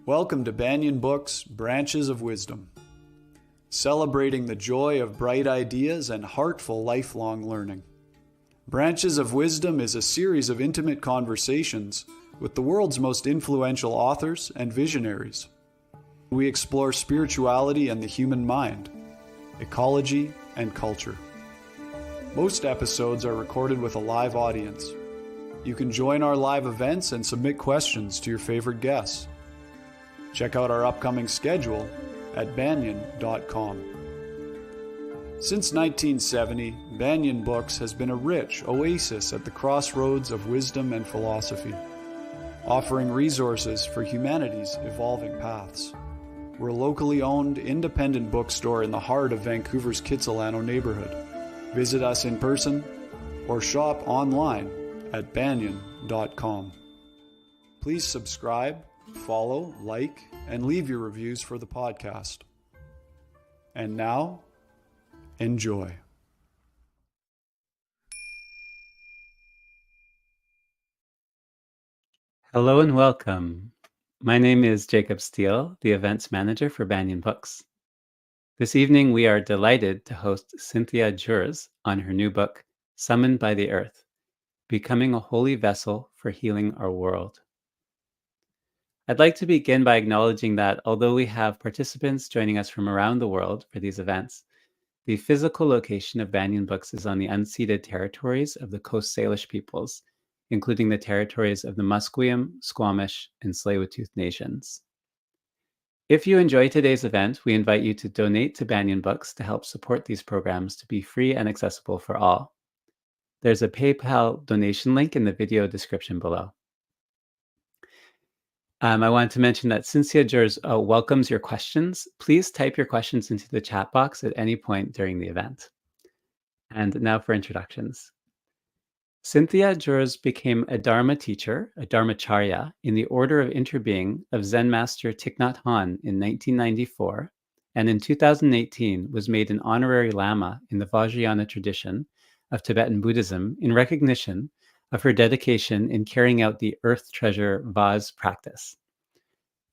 Welcome to Banyan Books, Branches of Wisdom, celebrating the joy of bright ideas and heartful lifelong learning. Branches of Wisdom is a series of intimate conversations with the world's most influential authors and visionaries. We explore spirituality and the human mind, ecology and culture. Most episodes are recorded with a live audience. You can join our live events and submit questions to your favorite guests. Check out our upcoming schedule at banyan.com. Since 1970, Banyan Books has been a rich oasis at the crossroads of wisdom and philosophy, offering resources for humanity's evolving paths. We're a locally owned, independent bookstore in the heart of Vancouver's Kitsilano neighborhood. Visit us in person or shop online at banyan.com. Please subscribe, follow, like, and leave your reviews for the podcast. And now, enjoy. Hello and welcome. My name is Jacob Steele, the events manager for Banyan Books. This evening, we are delighted to host Cynthia Jurs on her new book, Summoned by the Earth, Becoming a Holy Vessel for Healing Our World. I'd like to begin by acknowledging that although we have participants joining us from around the world for these events, the physical location of Banyan Books is on the unceded territories of the Coast Salish peoples, including the territories of the Musqueam, Squamish, and Tsleil-Waututh nations. If you enjoy today's event, we invite you to donate to Banyan Books to help support these programs to be free and accessible for all. There's a PayPal donation link in the video description below. I wanted to mention that Cynthia Jurs welcomes your questions. Please type your questions into the chat box at any point during the event. And now for introductions. Cynthia Jurs became a Dharma teacher, a Dharmacharya, in the Order of Interbeing of Zen Master Thich Nhat Hanh in 1994, and in 2018 was made an honorary Lama in the Vajrayana tradition of Tibetan Buddhism in recognition of her dedication in carrying out the Earth Treasure vase practice.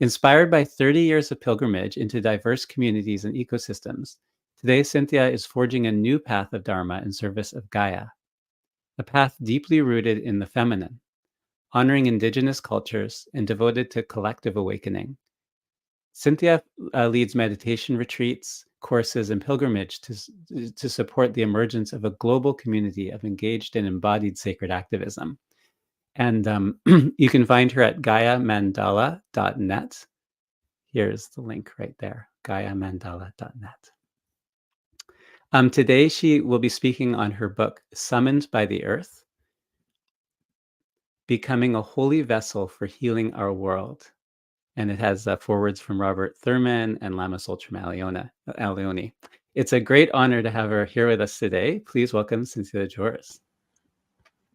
Inspired by 30 years of pilgrimage into diverse communities and ecosystems, today Cynthia is forging a new path of Dharma in service of Gaia, a path deeply rooted in the feminine, honoring indigenous cultures and devoted to collective awakening. Cynthia leads meditation retreats, courses, and pilgrimage to support the emergence of a global community of engaged and embodied sacred activism. And you can find her at GaiaMandala.net. Here's the link right there, GaiaMandala.net. Today, she will be speaking on her book, Summoned by the Earth, Becoming a Holy Vessel for Healing Our World. And it has forewords from Robert Thurman and Lama Allione. It's a great honor to have her here with us today. Please welcome Cynthia Jurs.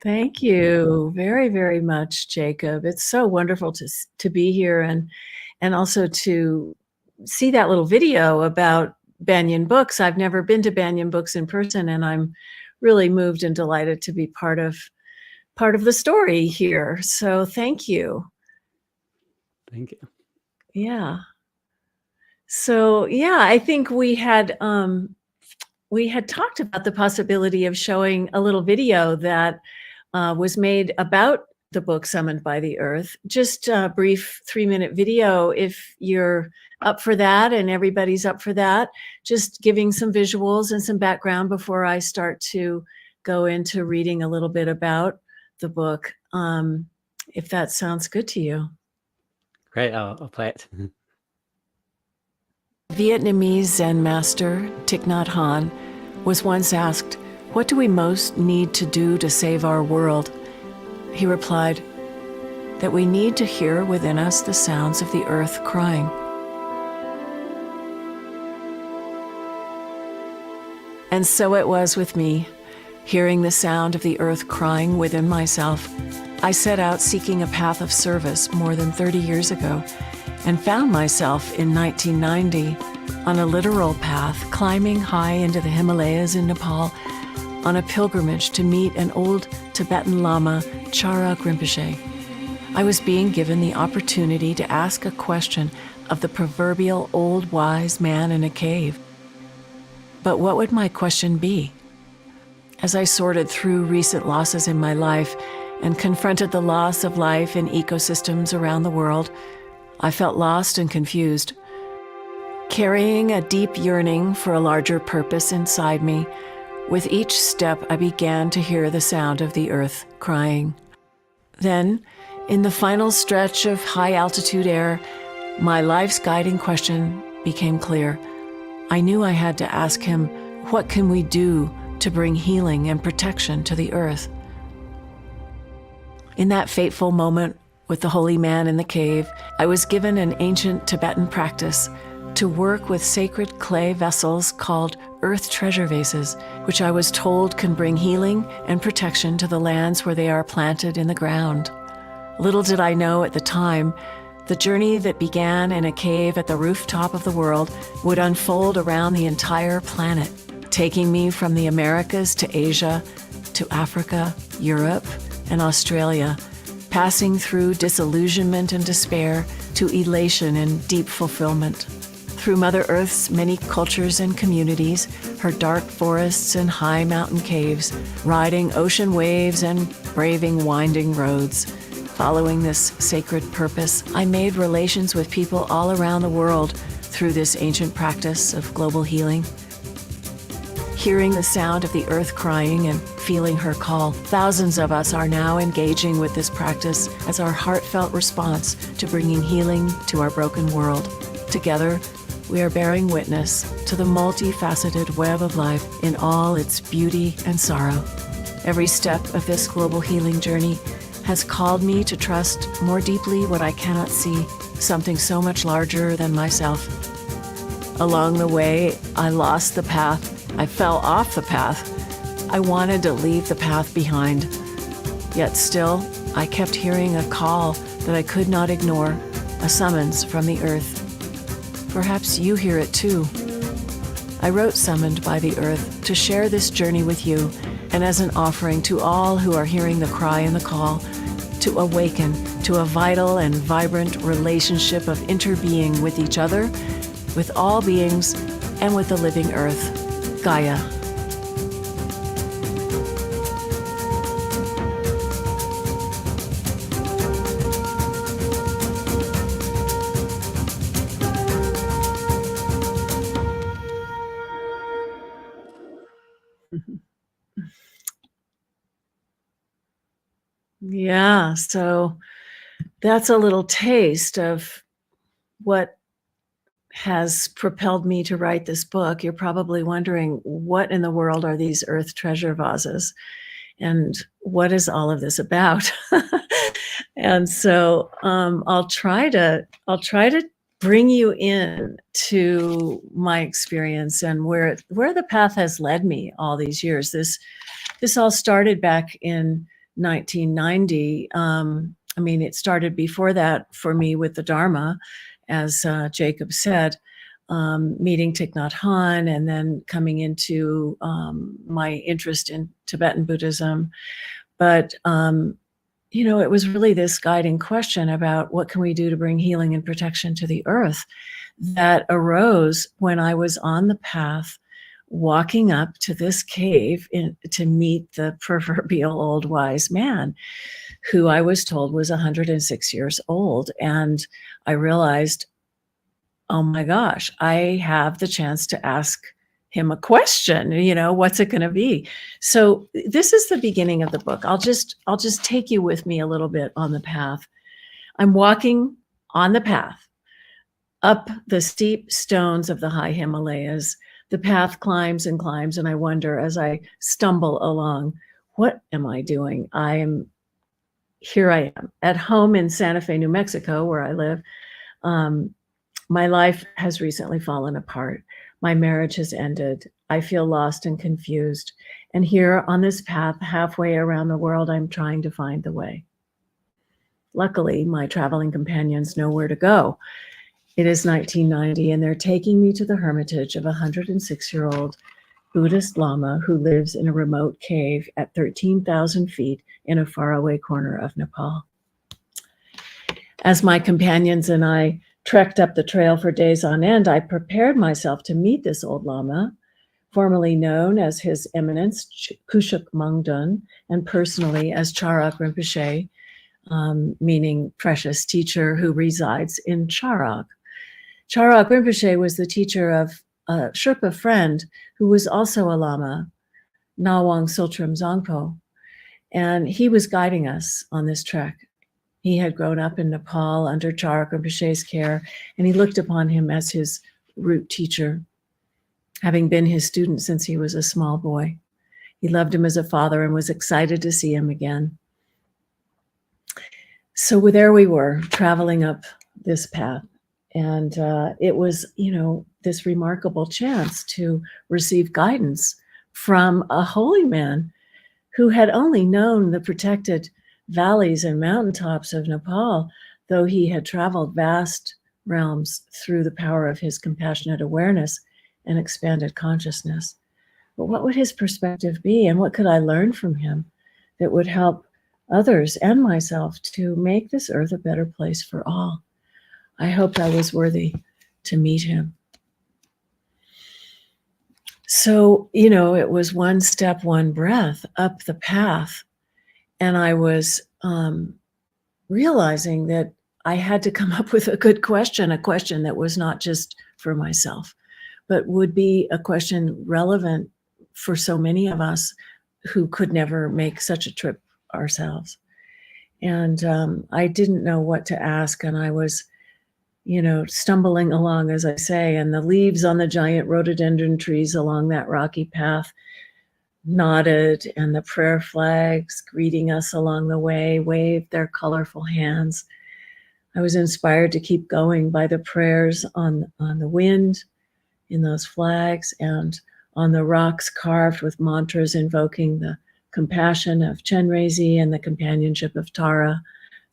Thank you very, very much, Jacob. It's so wonderful to be here and also to see that little video about Banyan Books. I've never been to Banyan Books in person, and I'm really moved and delighted to be part of the story here. So thank you. Thank you. Yeah. So yeah, I think we had talked about the possibility of showing a little video that was made about the book Summoned by the Earth. Just a brief 3-minute video if you're up for that and everybody's up for that. Just giving some visuals and some background before I start to go into reading a little bit about the book, if that sounds good to you. Great, I'll play it. Vietnamese Zen master Thich Nhat Hanh was once asked, "What do we most need to do to save our world?" He replied, "That we need to hear within us the sounds of the earth crying." And so it was with me. Hearing the sound of the earth crying within myself, I set out seeking a path of service more than 30 years ago and found myself in 1990 on a literal path climbing high into the Himalayas in Nepal on a pilgrimage to meet an old Tibetan Lama, Charak Rinpoche. I was being given the opportunity to ask a question of the proverbial old wise man in a cave. But what would my question be? As I sorted through recent losses in my life and confronted the loss of life in ecosystems around the world, I felt lost and confused. Carrying a deep yearning for a larger purpose inside me, with each step I began to hear the sound of the earth crying. Then, in the final stretch of high-altitude air, my life's guiding question became clear. I knew I had to ask him, what can we do to bring healing and protection to the earth? In that fateful moment with the holy man in the cave, I was given an ancient Tibetan practice to work with sacred clay vessels called earth treasure vases, which I was told can bring healing and protection to the lands where they are planted in the ground. Little did I know at the time, the journey that began in a cave at the rooftop of the world would unfold around the entire planet, taking me from the Americas to Asia, to Africa, Europe, and Australia, passing through disillusionment and despair to elation and deep fulfillment. Through Mother Earth's many cultures and communities, her dark forests and high mountain caves, riding ocean waves and braving winding roads. Following this sacred purpose, I made relations with people all around the world through this ancient practice of global healing. Hearing the sound of the earth crying and feeling her call, thousands of us are now engaging with this practice as our heartfelt response to bringing healing to our broken world. Together, we are bearing witness to the multifaceted web of life in all its beauty and sorrow. Every step of this global healing journey has called me to trust more deeply what I cannot see, something so much larger than myself. Along the way, I lost the path. I fell off the path. I wanted to leave the path behind. Yet still, I kept hearing a call that I could not ignore, a summons from the earth. Perhaps you hear it too. I wrote Summoned by the Earth to share this journey with you, and as an offering to all who are hearing the cry and the call, to awaken to a vital and vibrant relationship of interbeing with each other, with all beings, and with the living earth, Gaia. Yeah, so that's a little taste of what has propelled me to write this book. You're probably wondering, what in the world are these earth treasure vases? And what is all of this about? And so I'll try to bring you in to my experience and where the path has led me all these years. This all started back in 1990. I mean, it started before that for me with the Dharma, as Jacob said, meeting Thich Nhat Hanh, and then coming into my interest in Tibetan Buddhism. But, you know, it was really this guiding question about what can we do to bring healing and protection to the earth that arose when I was on the path walking up to this cave to meet the proverbial old wise man, who I was told was 106 years old. And I realized, oh my gosh, I have the chance to ask him a question, you know, what's it going to be? So this is the beginning of the book. I'll just take you with me a little bit on the path. I'm walking on the path up the steep stones of the high Himalayas. The path climbs and climbs, and I wonder as I stumble along, what am I doing? Here I am at home in Santa Fe, New Mexico, where I live. My life has recently fallen apart. My marriage has ended. I feel lost and confused. And here on this path, halfway around the world, I'm trying to find the way. Luckily, my traveling companions know where to go. It is 1990, and they're taking me to the hermitage of a 106-year-old Buddhist Lama who lives in a remote cave at 13,000 feet in a faraway corner of Nepal. As my companions and I trekked up the trail for days on end, I prepared myself to meet this old lama, formerly known as His Eminence Kushuk Mangdun, and personally as Charak Rinpoche, meaning precious teacher who resides in Charak. Charak Rinpoche was the teacher of a Sherpa friend who was also a lama, Nawang Sultram Zangpo, and he was guiding us on this trek. He had grown up in Nepal under Charak Rinpoche's care, and he looked upon him as his root teacher, having been his student since he was a small boy. He loved him as a father and was excited to see him again. So there we were, traveling up this path. And it was, this remarkable chance to receive guidance from a holy man who had only known the protected valleys and mountaintops of Nepal, though he had traveled vast realms through the power of his compassionate awareness and expanded consciousness. But what would his perspective be, and what could I learn from him that would help others and myself to make this earth a better place for all? I hoped I was worthy to meet him. So, it was one step, one breath up the path. And I was realizing that I had to come up with a good question, a question that was not just for myself, but would be a question relevant for so many of us who could never make such a trip ourselves. And I didn't know what to ask. And I was, stumbling along, as I say, and the leaves on the giant rhododendron trees along that rocky path nodded, and the prayer flags greeting us along the way waved their colorful hands. I was inspired to keep going by the prayers on the wind in those flags and on the rocks carved with mantras invoking the compassion of Chenrezig and the companionship of Tara,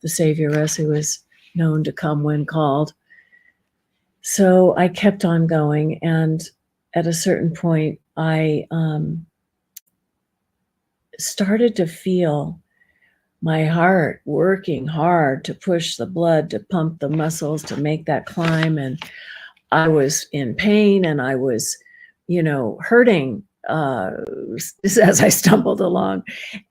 the savioress who is known to come when called. So I kept on going, and at a certain point, I started to feel my heart working hard to push the blood, to pump the muscles, to make that climb. And I was in pain, and I was, hurting as I stumbled along.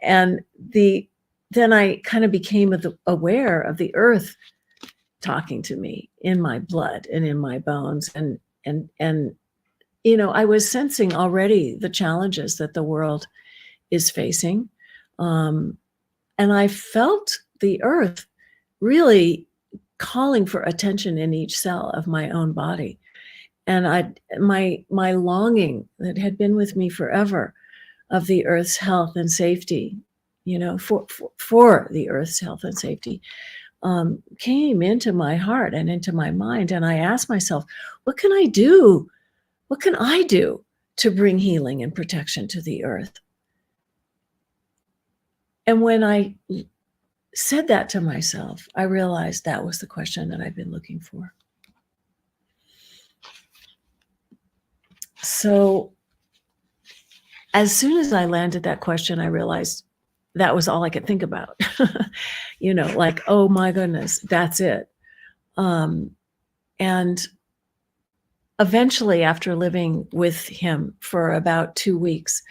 And then I kind of became aware of the earth talking to me in my blood and in my bones. And I was sensing already the challenges that the world is facing. And I felt the earth really calling for attention in each cell of my own body. And my longing that had been with me forever of the earth's health and safety, for the earth's health and safety, came into my heart and into my mind. And I asked myself, what can I do? What can I do to bring healing and protection to the earth? And when I said that to myself, I realized that was the question that I've been looking for. So as soon as I landed that question, I realized that was all I could think about. Like, oh my goodness, that's it. And eventually, after living with him for about 2 weeks,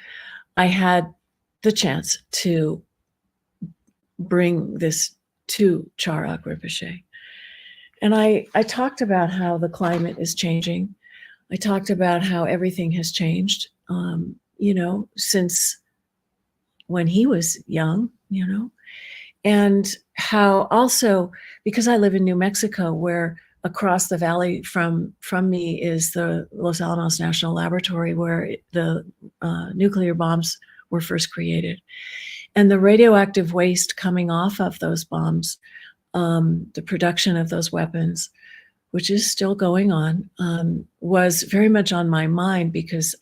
I had the chance to bring this to Charak Rinpoche. And I talked about how the climate is changing. I talked about how everything has changed, since when he was young, and how also, because I live in New Mexico, where across the valley from me is the Los Alamos National Laboratory, where the nuclear bombs were first created. And the radioactive waste coming off of those bombs, the production of those weapons, which is still going on, was very much on my mind because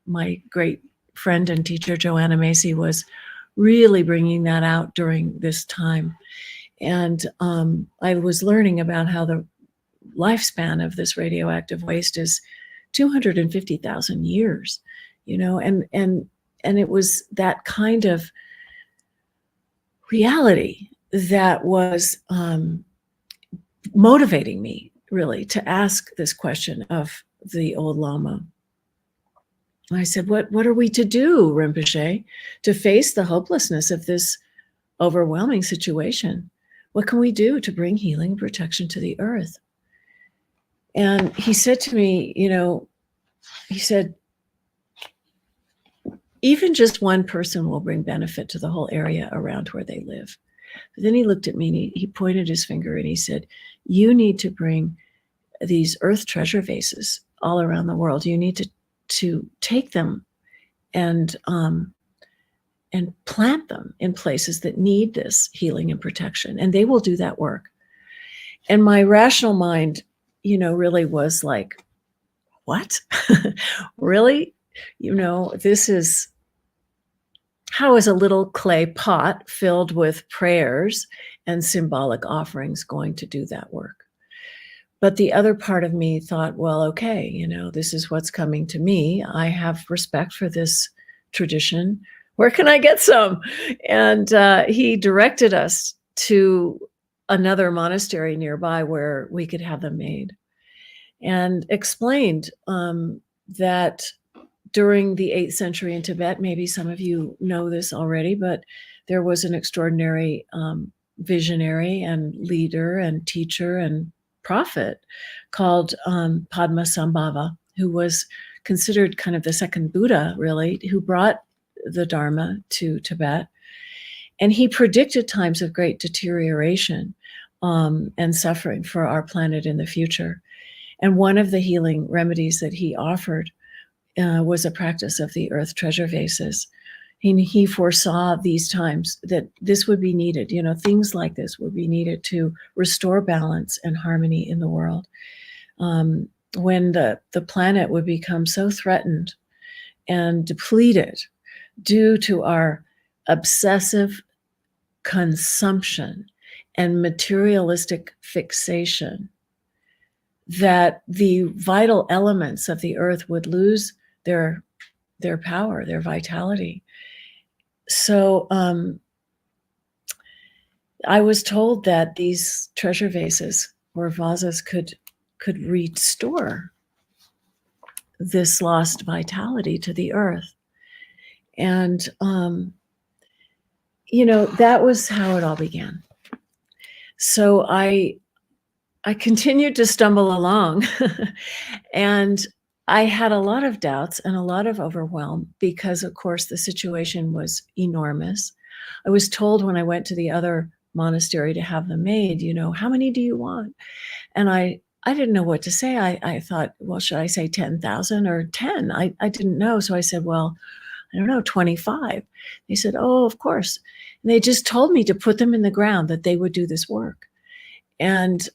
my great friend and teacher, Joanna Macy, was really bringing that out during this time. And I was learning about how the lifespan of this radioactive waste is 250,000 years, and it was that kind of reality that was motivating me really to ask this question of the old Lama. I said, what are we to do, Rinpoche, to face the hopelessness of this overwhelming situation? What can we do to bring healing and protection to the earth? And he said to me, he said, even just one person will bring benefit to the whole area around where they live. But then he looked at me and he pointed his finger and he said, you need to bring these earth treasure vases all around the world. You need to take them and plant them in places that need this healing and protection, and they will do that work. And my rational mind, really was like, what? Really? This is, how is a little clay pot filled with prayers and symbolic offerings going to do that work? But the other part of me thought, well, okay, this is what's coming to me. I have respect for this tradition. Where can I get some? And he directed us to another monastery nearby where we could have them made, and explained that during the 8th century in Tibet, maybe some of you know this already, but there was an extraordinary visionary and leader and teacher and prophet called Padmasambhava, who was considered kind of the second Buddha, really, who brought the Dharma to Tibet. And he predicted times of great deterioration and suffering for our planet in the future. And one of the healing remedies that he offered was a practice of the earth treasure vases. He foresaw these times that this would be needed, things like this would be needed to restore balance and harmony in the world. When the planet would become so threatened and depleted due to our obsessive consumption and materialistic fixation, that the vital elements of the earth would lose their power, their vitality. So I was told that these treasure vases or vases could restore this lost vitality to the earth. And, that was how it all began. So I continued to stumble along and I had a lot of doubts and a lot of overwhelm because, of course, the situation was enormous. I was told when I went to the other monastery to have them made, how many do you want? And I didn't know what to say. I thought, well, should I say 10,000 or 10? I didn't know. So I said, well, I don't know, 25. They said, oh, of course. And they just told me to put them in the ground, that they would do this work. And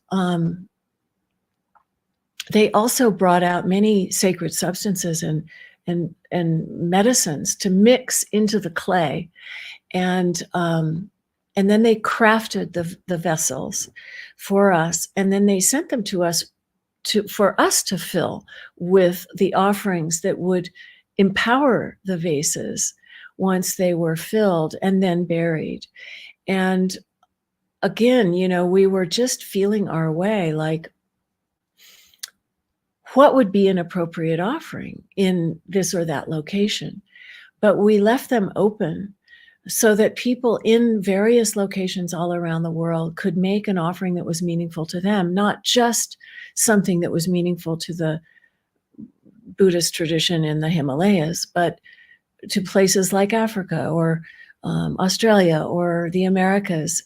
they also brought out many sacred substances and medicines to mix into the clay. And then they crafted the vessels for us. And then they sent them to us for us to fill with the offerings that would empower the vases once they were filled and then buried. And again, we were just feeling our way, like, what would be an appropriate offering in this or that location? But we left them open so that people in various locations all around the world could make an offering that was meaningful to them, not just something that was meaningful to the Buddhist tradition in the Himalayas, but to places like Africa or Australia or the Americas,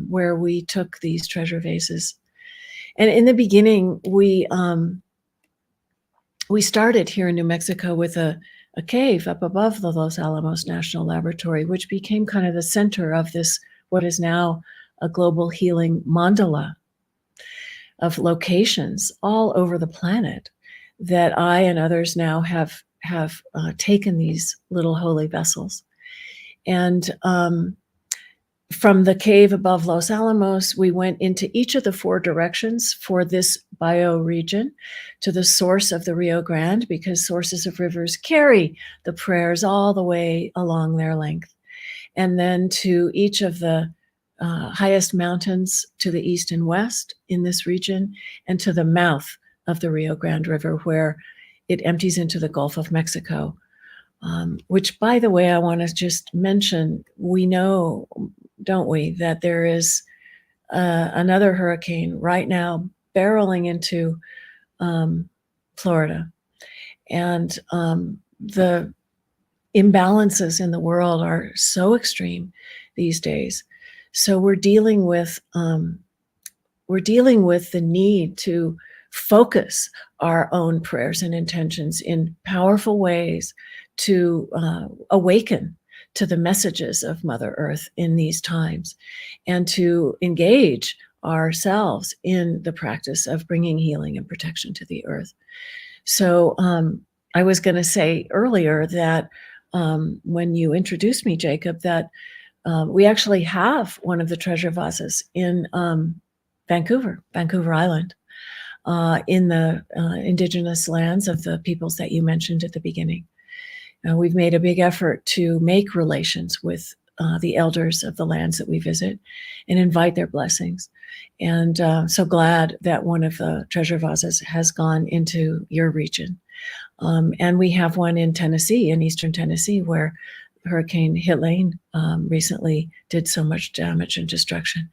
where we took these treasure vases. And in the beginning, we started here in New Mexico with a cave up above the Los Alamos National Laboratory, which became kind of the center of this, what is now a global healing mandala of locations all over the planet that I and others now have taken these little holy vessels. And from the cave above Los Alamos, we went into each of the 4 directions for this bioregion, to the source of the Rio Grande, because sources of rivers carry the prayers all the way along their length. And then to each of the highest mountains to the east and west in this region, and to the mouth of the Rio Grande River, where it empties into the Gulf of Mexico. Which, by the way, I want to just mention, we know, don't we, that there is another hurricane right now barreling into Florida. And the imbalances in the world are so extreme these days. So we're dealing with the need to focus our own prayers and intentions in powerful ways to awaken to the messages of Mother Earth in these times, and to engage ourselves in the practice of bringing healing and protection to the earth. So I was going to say earlier that when you introduced me, Jacob, that we actually have one of the treasure vases in Vancouver Island, in the indigenous lands of the peoples that you mentioned at the beginning. We've made a big effort to make relations with the elders of the lands that we visit and invite their blessings. And so glad that one of the treasure vases has gone into your region. And we have one in Tennessee, in eastern Tennessee, where Hurricane Helene recently did so much damage and destruction.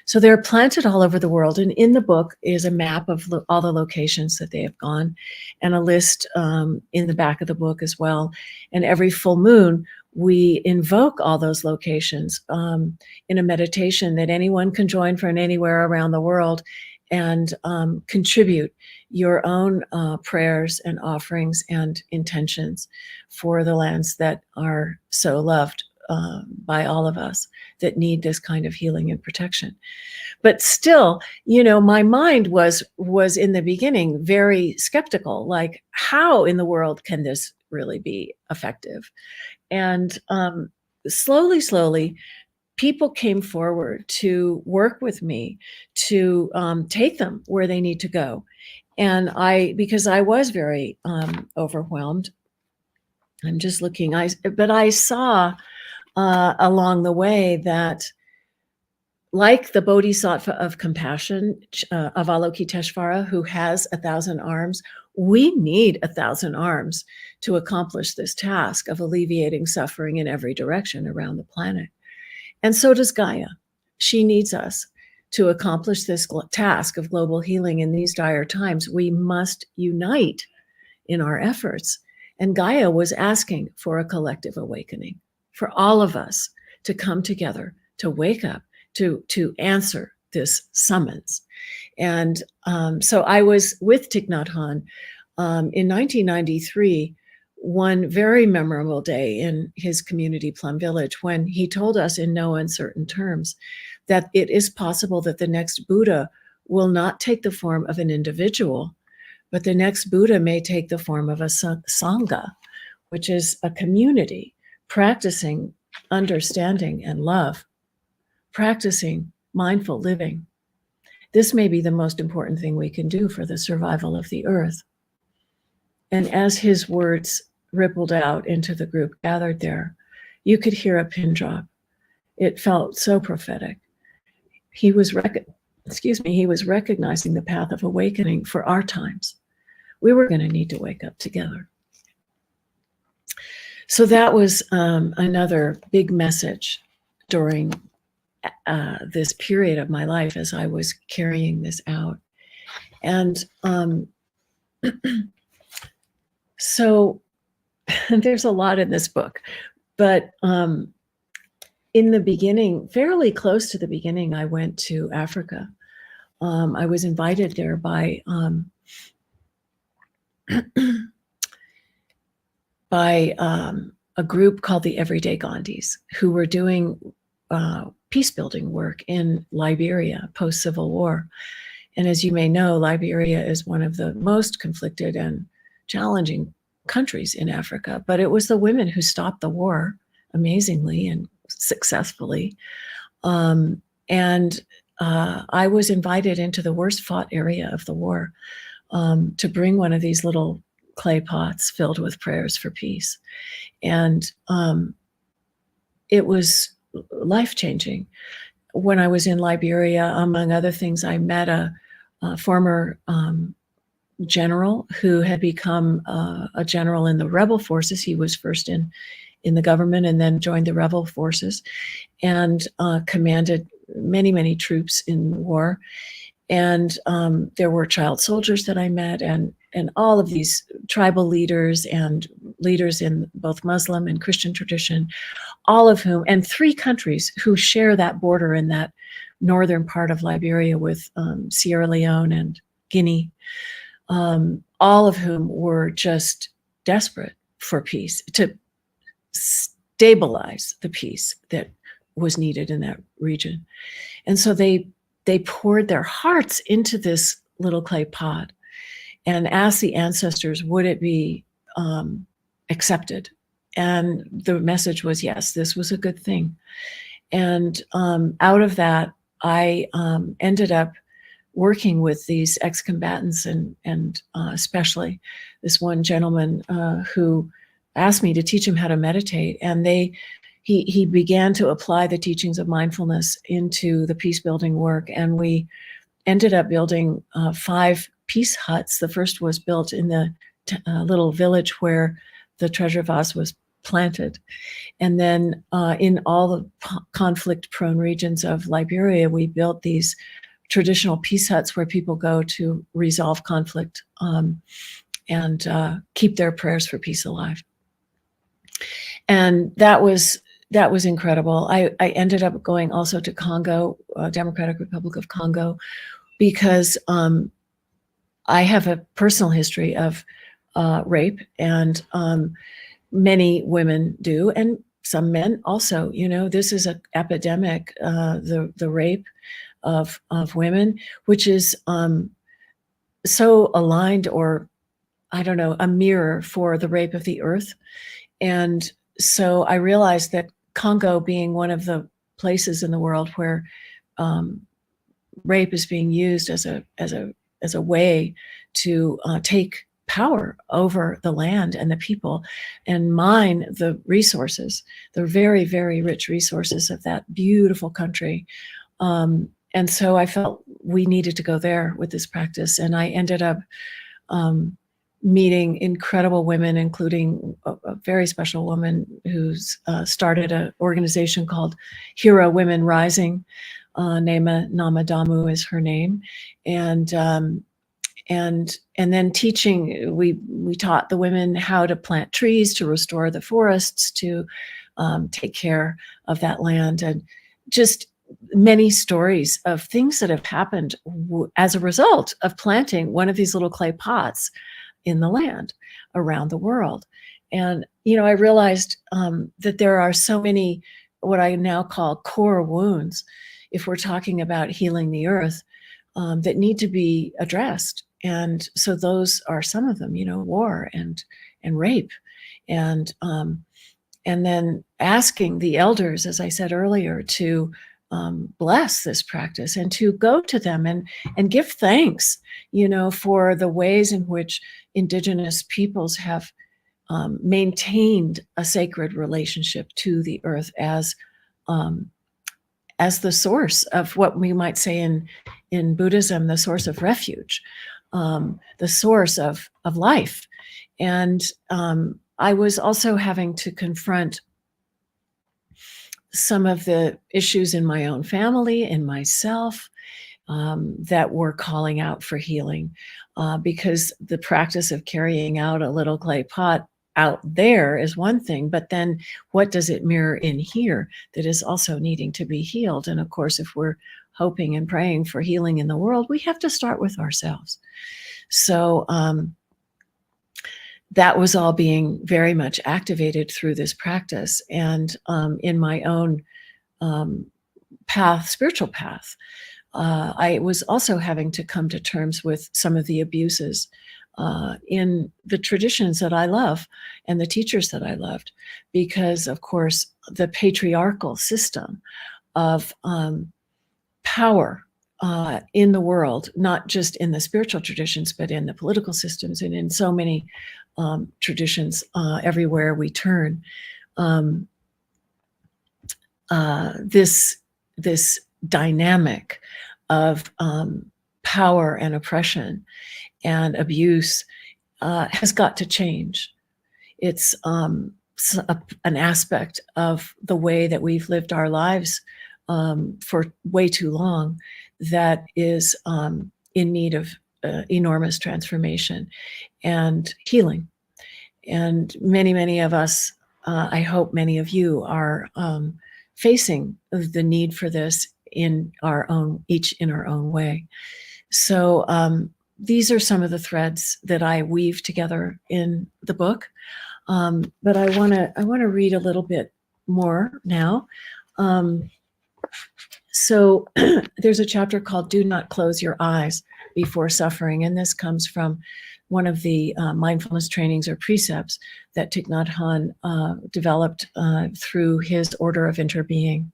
So they're planted all over the world. And in the book is a map of all the locations that they have gone, and a list in the back of the book as well. And every full moon, we invoke all those locations in a meditation that anyone can join from anywhere around the world, and contribute your own prayers and offerings and intentions for the lands that are so loved by all of us, that need this kind of healing and protection. But still, my mind was in the beginning very skeptical, like, how in the world can this really be effective? And slowly, people came forward to work with me to take them where they need to go. And because I was very overwhelmed, I'm just looking, but I saw along the way that, like the Bodhisattva of compassion, Avalokiteshvara, who has 1,000 arms, we need 1,000 arms to accomplish this task of alleviating suffering in every direction around the planet. And so does Gaia. She needs us to accomplish this task of global healing in these dire times. We must unite in our efforts. And Gaia was asking for a collective awakening, for all of us to come together, to wake up, to answer this summons. And so I was with Thich Nhat Hanh in 1993, one very memorable day in his community, Plum Village, when he told us in no uncertain terms that it is possible that the next Buddha will not take the form of an individual, but the next Buddha may take the form of a Sangha, which is a community practicing understanding and love, practicing mindful living. This may be the most important thing we can do for the survival of the earth. And as his words rippled out into the group gathered there, you could hear a pin drop. It felt so prophetic. He was recognizing the path of awakening for our times. We were going to need to wake up together. So that was another big message during this period of my life as I was carrying this out. And so there's a lot in this book, but in the beginning, fairly close to the beginning, I went to Africa. I was invited there by a group called the Everyday Gandhis, who were doing peace building work in Liberia post-Civil War. And as you may know, Liberia is one of the most conflicted and challenging countries in Africa, but it was the women who stopped the war amazingly and successfully. And I was invited into the worst fought area of the war to bring one of these little clay pots filled with prayers for peace. And it was life-changing. when I was in Liberia, among other things, I met a former general who had become a general in the rebel forces. He was first in the government and then joined the rebel forces and commanded many, many troops in war. And there were child soldiers that I met, and all of these tribal leaders and leaders in both Muslim and Christian tradition, all of whom, and 3 countries who share that border in that northern part of Liberia with Sierra Leone and Guinea, all of whom were just desperate for peace, to stabilize the peace that was needed in that region. And so they poured their hearts into this little clay pot and asked the ancestors, would it be accepted? And the message was, yes, this was a good thing. And out of that, I ended up working with these ex-combatants and especially this one gentleman who asked me to teach him how to meditate. And he began to apply the teachings of mindfulness into the peace building work. And we ended up building 5 peace huts. The first was built in the little village where the treasure vase was planted. And then in all the conflict-prone regions of Liberia, we built these traditional peace huts where people go to resolve conflict and keep their prayers for peace alive. And that was incredible. I ended up going also to Congo, Democratic Republic of Congo, because I have a personal history of rape, and many women do, and some men also. You know, this is an epidemic, the rape of women, which is so aligned, or I don't know, a mirror for the rape of the earth. And so I realized that Congo, being one of the places in the world where rape is being used as a way to take power over the land and the people and mine the resources, the very, very rich resources of that beautiful country. And so I felt we needed to go there with this practice. And I ended up meeting incredible women, including a very special woman who's started an organization called Hero Women Rising. Nema Namadamu is her name. And then teaching, we taught the women how to plant trees, to restore the forests, to take care of that land, and just many stories of things that have happened as a result of planting one of these little clay pots in the land around the world. And, you know, I realized that there are so many, what I now call core wounds, if we're talking about healing the earth, that need to be addressed. And so those are some of them, you know, war and rape, and then asking the elders, as I said earlier, to bless this practice and to go to them and give thanks, you know, for the ways in which indigenous peoples have maintained a sacred relationship to the earth as the source of what we might say in Buddhism, the source of refuge, the source of life. And I was also having to confront some of the issues in my own family, in myself, that were calling out for healing, because the practice of carrying out a little clay pot out there is one thing, but then what does it mirror in here that is also needing to be healed? And of course, if we're hoping and praying for healing in the world, we have to start with ourselves. So that was all being very much activated through this practice. And in my own spiritual path, I was also having to come to terms with some of the abuses in the traditions that I love and the teachers that I loved, because of course the patriarchal system of power in the world, not just in the spiritual traditions, but in the political systems and in so many traditions everywhere we turn. This dynamic of power and oppression and abuse has got to change. It's an aspect of the way that we've lived our lives for way too long that is in need of enormous transformation and healing. And many, many of us, I hope many of you are facing the need for this in our own, each in our own way. So these are some of the threads that I weave together in the book. But I want to read a little bit more now. So there's a chapter called "Do Not Close Your Eyes Before Suffering," and this comes from one of the mindfulness trainings or precepts that Thich Nhat Hanh developed through his order of interbeing,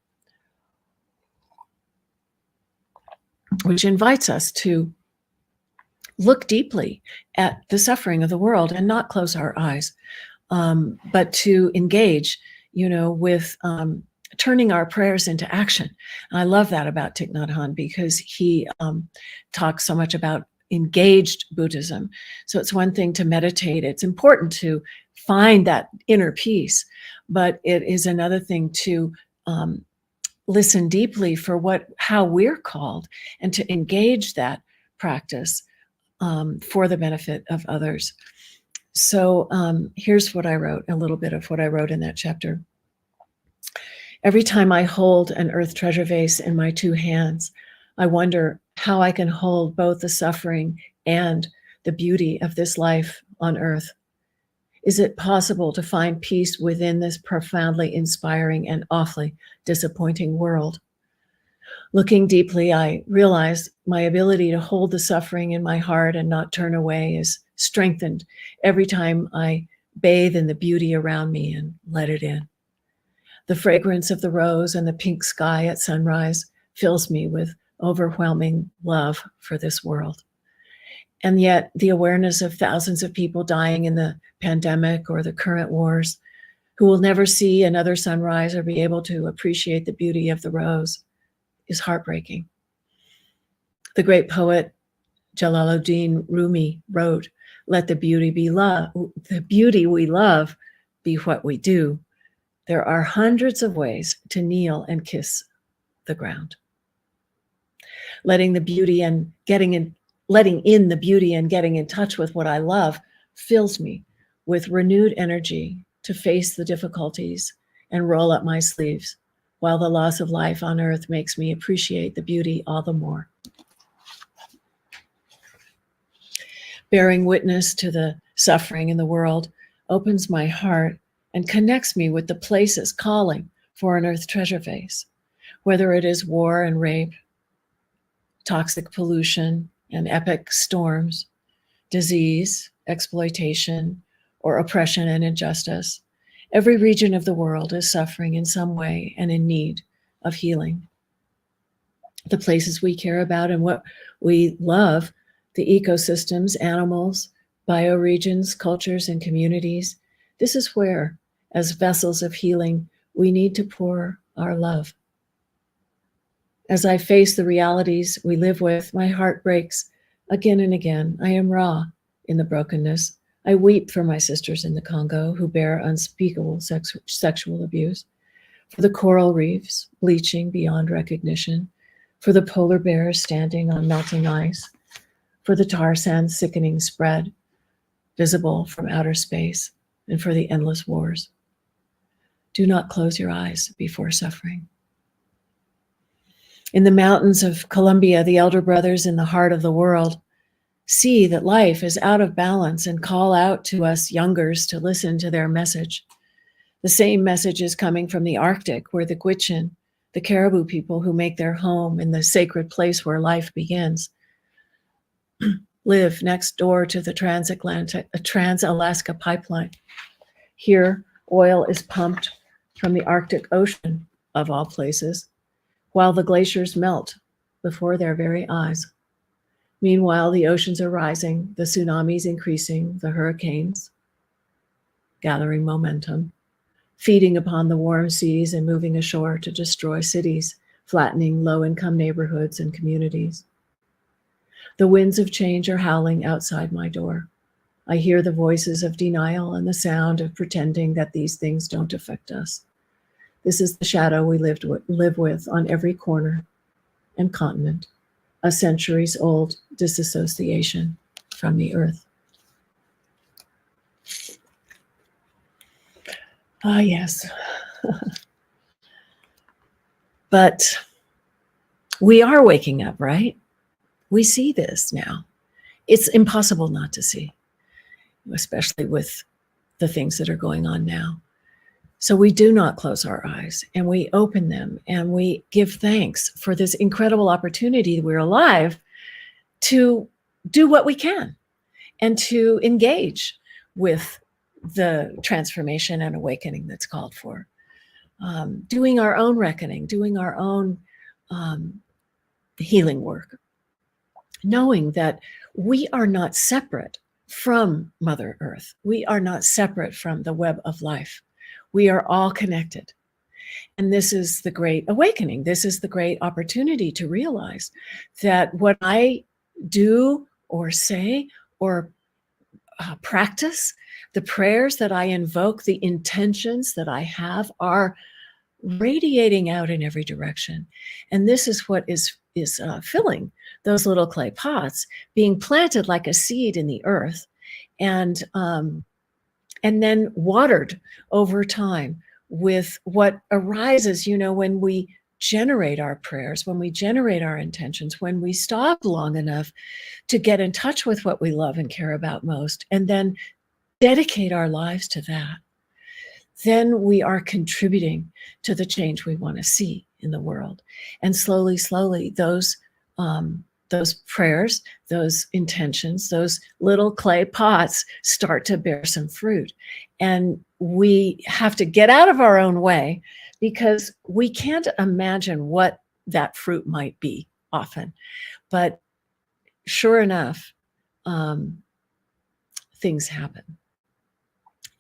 which invites us to look deeply at the suffering of the world and not close our eyes, but to engage, with turning our prayers into action. And I love that about Thich Nhat Hanh because he talks so much about engaged Buddhism. So it's one thing to meditate. It's important to find that inner peace, but it is another thing to listen deeply for how we're called and to engage that practice for the benefit of others. So here's what I wrote, a little bit of what I wrote in that chapter. Every time I hold an earth treasure vase in my two hands, I wonder how I can hold both the suffering and the beauty of this life on earth. Is it possible to find peace within this profoundly inspiring and awfully disappointing world? Looking deeply, I realize my ability to hold the suffering in my heart and not turn away is strengthened every time I bathe in the beauty around me and let it in. The fragrance of the rose and the pink sky at sunrise fills me with overwhelming love for this world. And yet the awareness of thousands of people dying in the pandemic or the current wars who will never see another sunrise or be able to appreciate the beauty of the rose is heartbreaking. The great poet Jalaluddin Rumi wrote, "Let the beauty we love be what we do. There are hundreds of ways to kneel and kiss the ground." Letting in the beauty and getting in touch with what I love fills me with renewed energy to face the difficulties and roll up my sleeves, while the loss of life on earth makes me appreciate the beauty all the more. Bearing witness to the suffering in the world opens my heart and connects me with the places calling for an earth treasure vase, whether it is war and rape, toxic pollution and epic storms, disease, exploitation, or oppression and injustice. Every region of the world is suffering in some way and in need of healing. The places we care about and what we love, the ecosystems, animals, bioregions, cultures, and communities, this is where, as vessels of healing, we need to pour our love. As I face the realities we live with, my heart breaks again and again. I am raw in the brokenness. I weep for my sisters in the Congo who bear unspeakable sexual abuse, for the coral reefs bleaching beyond recognition, for the polar bears standing on melting ice, for the tar sands sickening spread, visible from outer space, and for the endless wars. Do not close your eyes before suffering. In the mountains of Colombia, the elder brothers in the heart of the world see that life is out of balance and call out to us youngers to listen to their message. The same message is coming from the Arctic, where the Gwich'in, the caribou people who make their home in the sacred place where life begins, live next door to the Trans-Alaska Pipeline. Here, oil is pumped from the Arctic Ocean, of all places, while the glaciers melt before their very eyes. Meanwhile, the oceans are rising, the tsunamis increasing, the hurricanes gathering momentum, feeding upon the warm seas and moving ashore to destroy cities flattening low-income neighborhoods and communities. The winds of change are howling outside my door. I hear the voices of denial and the sound of pretending that these things don't affect us. This is the shadow we live with on every corner and continent, a centuries-old disassociation from the earth. Ah, yes. But we are waking up, right? We see this now. It's impossible not to see, especially with the things that are going on now. So we do not close our eyes, and we open them, and we give thanks for this incredible opportunity. We're alive to do what we can and to engage with the transformation and awakening that's called for. Doing our own reckoning, doing our own healing work, knowing that we are not separate from Mother Earth. We are not separate from the web of life. We are all connected. And this is the great awakening. This is the great opportunity to realize that what I do or say or practice, the prayers that I invoke, the intentions that I have are radiating out in every direction. And this is what is filling those little clay pots, being planted like a seed in the earth, and then watered over time with what arises, when we generate our prayers, when we generate our intentions, when we stop long enough to get in touch with what we love and care about most, and then dedicate our lives to that. Then we are contributing to the change we want to see in the world. And slowly, slowly, those prayers, those intentions, those little clay pots start to bear some fruit. And we have to get out of our own way, because we can't imagine what that fruit might be often. But sure enough, things happen.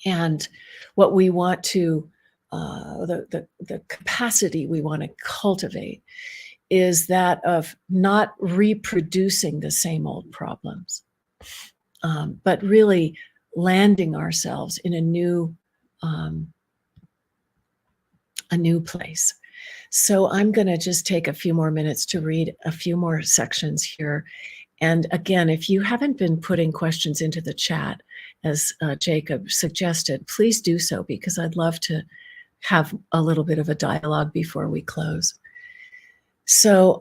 And what we want to, the capacity we want to cultivate is that of not reproducing the same old problems, but really landing ourselves in a new place. So I'm going to just take a few more minutes to read a few more sections here. And again, if you haven't been putting questions into the chat, as Jacob suggested, please do so, because I'd love to have a little bit of a dialogue before we close. So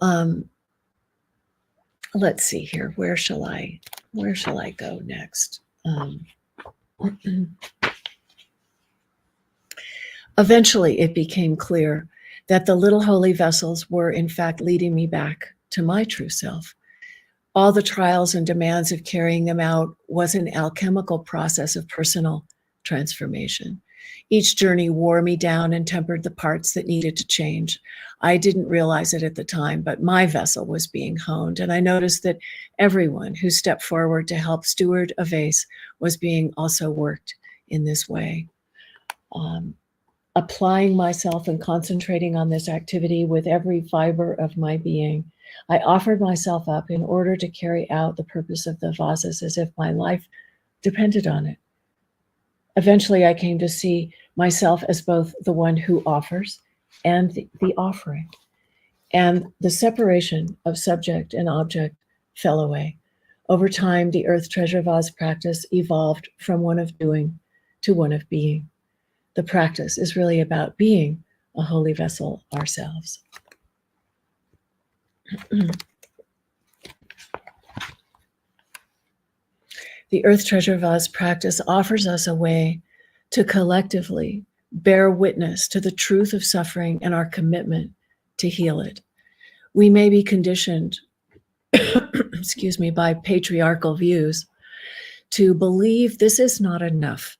let's see here. Where shall I go next? Eventually, it became clear that the little holy vessels were, in fact, leading me back to my true self. All the trials and demands of carrying them out was an alchemical process of personal transformation. Each journey wore me down and tempered the parts that needed to change. I didn't realize it at the time, but my vessel was being honed, and I noticed that everyone who stepped forward to help steward a vase was being also worked in this way. Applying myself and concentrating on this activity with every fiber of my being, I offered myself up in order to carry out the purpose of the vases as if my life depended on it. Eventually, I came to see myself as both the one who offers and the offering. And the separation of subject and object fell away. Over time, the Earth Treasure Vase practice evolved from one of doing to one of being. The practice is really about being a holy vessel ourselves. The Earth Treasure Vase practice offers us a way to collectively bear witness to the truth of suffering and our commitment to heal it. We may be conditioned, by patriarchal views to believe this is not enough,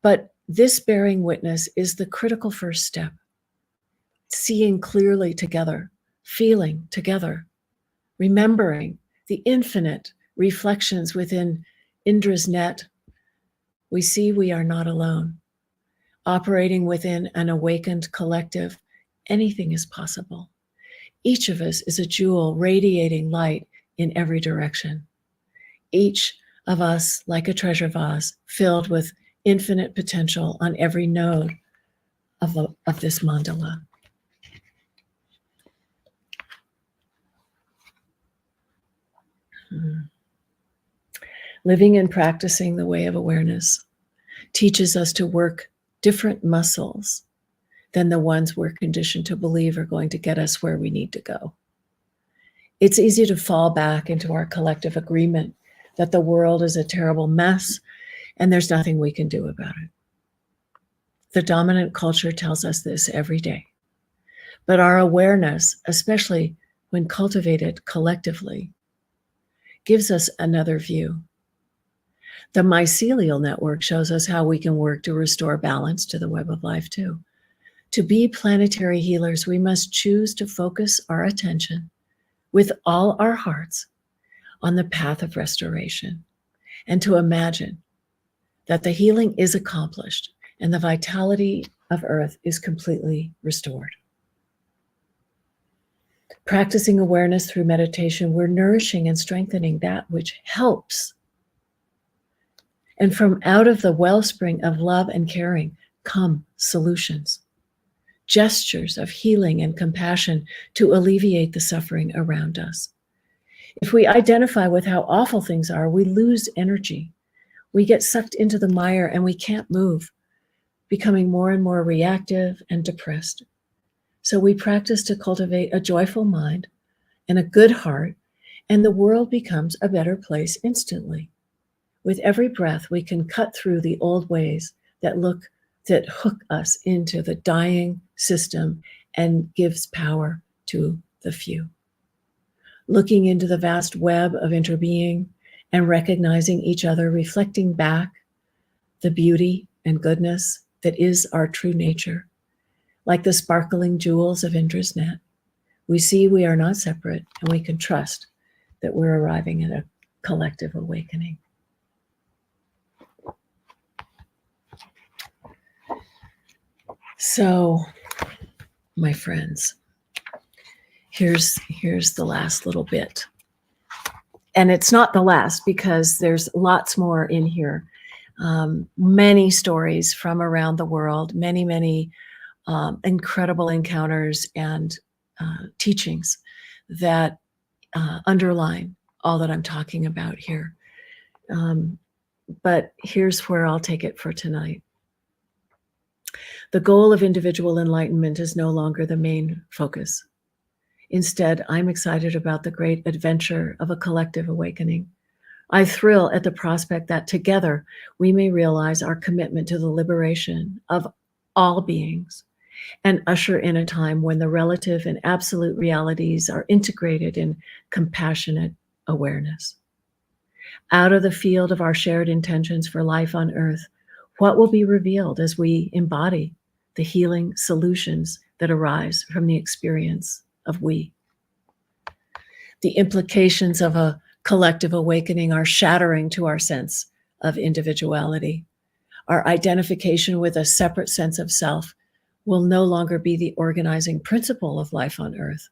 but this bearing witness is the critical first step. Seeing clearly together, feeling together, remembering the infinite reflections within Indra's net, we see we are not alone. Operating within an awakened collective, anything is possible. Each of us is a jewel radiating light in every direction. Each of us like a treasure vase filled with infinite potential on every node of this mandala. Living and practicing the way of awareness teaches us to work different muscles than the ones we're conditioned to believe are going to get us where we need to go. It's easy to fall back into our collective agreement that the world is a terrible mess and there's nothing we can do about it. The dominant culture tells us this every day. But our awareness, especially when cultivated collectively, gives us another view. The mycelial network shows us how we can work to restore balance to the web of life too. To be planetary healers, we must choose to focus our attention with all our hearts on the path of restoration and to imagine that the healing is accomplished and the vitality of Earth is completely restored. Practicing awareness through meditation, we're nourishing and strengthening that which helps. And from out of the wellspring of love and caring come solutions, gestures of healing and compassion to alleviate the suffering around us. If we identify with how awful things are, we lose energy. We get sucked into the mire and we can't move, becoming more and more reactive and depressed. So we practice to cultivate a joyful mind and a good heart, and the world becomes a better place instantly. With every breath, we can cut through the old ways that hook us into the dying system and gives power to the few. Looking into the vast web of interbeing and recognizing each other, reflecting back the beauty and goodness that is our true nature. Like the sparkling jewels of Indra's net, we see we are not separate and we can trust that we're arriving at a collective awakening. So, my friends, here's the last little bit. And it's not the last because there's lots more in here. Many stories from around the world, many incredible encounters and teachings that underline all that I'm talking about here. But here's where I'll take it for tonight. The goal of individual enlightenment is no longer the main focus. Instead, I'm excited about the great adventure of a collective awakening. I thrill at the prospect that together we may realize our commitment to the liberation of all beings and usher in a time when the relative and absolute realities are integrated in compassionate awareness. Out of the field of our shared intentions for life on Earth, what will be revealed as we embody the healing solutions that arise from the experience of we? The implications of a collective awakening are shattering to our sense of individuality. Our identification with a separate sense of self will no longer be the organizing principle of life on Earth.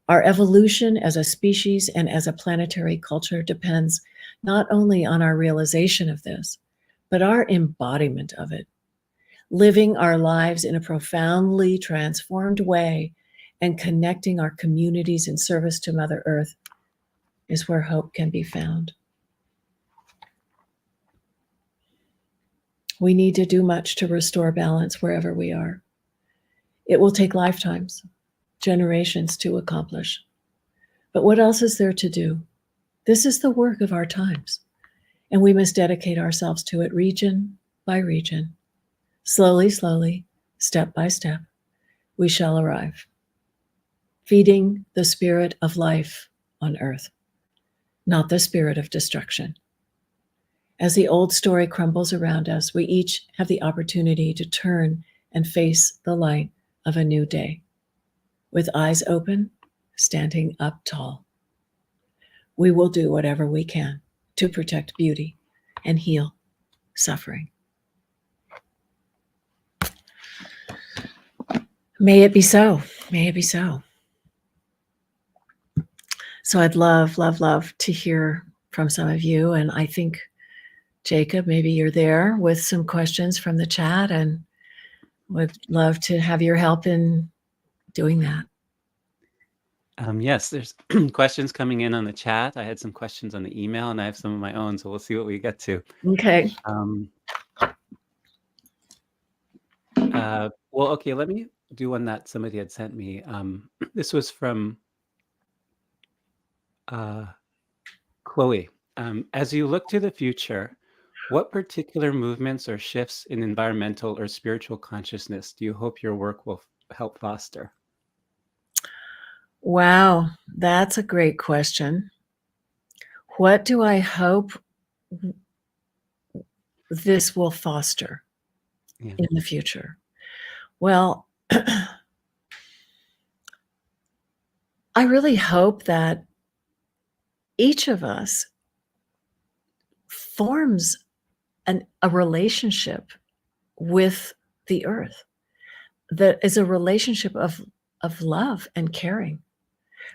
Our evolution as a species and as a planetary culture depends not only on our realization of this, but our embodiment of it. Living our lives in a profoundly transformed way and connecting our communities in service to Mother Earth is where hope can be found. We need to do much to restore balance wherever we are. It will take lifetimes, generations to accomplish. But what else is there to do? This is the work of our times, and we must dedicate ourselves to it region by region. Slowly, slowly, step by step, we shall arrive, feeding the spirit of life on Earth, not the spirit of destruction. As the old story crumbles around us, we each have the opportunity to turn and face the light of a new day, with eyes open, standing up tall. We will do whatever we can to protect beauty and heal suffering. May it be so. May it be so. So I'd love, love, love to hear from some of you. And I think, Jacob, maybe you're there with some questions from the chat, and would love to have your help in doing that. Yes, there's questions coming in on the chat. I had some questions on the email, and I have some of my own, so we'll see what we get to. Okay. Well, okay, let me do one that somebody had sent me. This was from Chloe. As you look to the future, what particular movements or shifts in environmental or spiritual consciousness do you hope your work will help foster? Wow, that's a great question. What do I hope this will foster in the future? Well, I really hope that each of us forms a relationship with the earth that is a relationship of love and caring,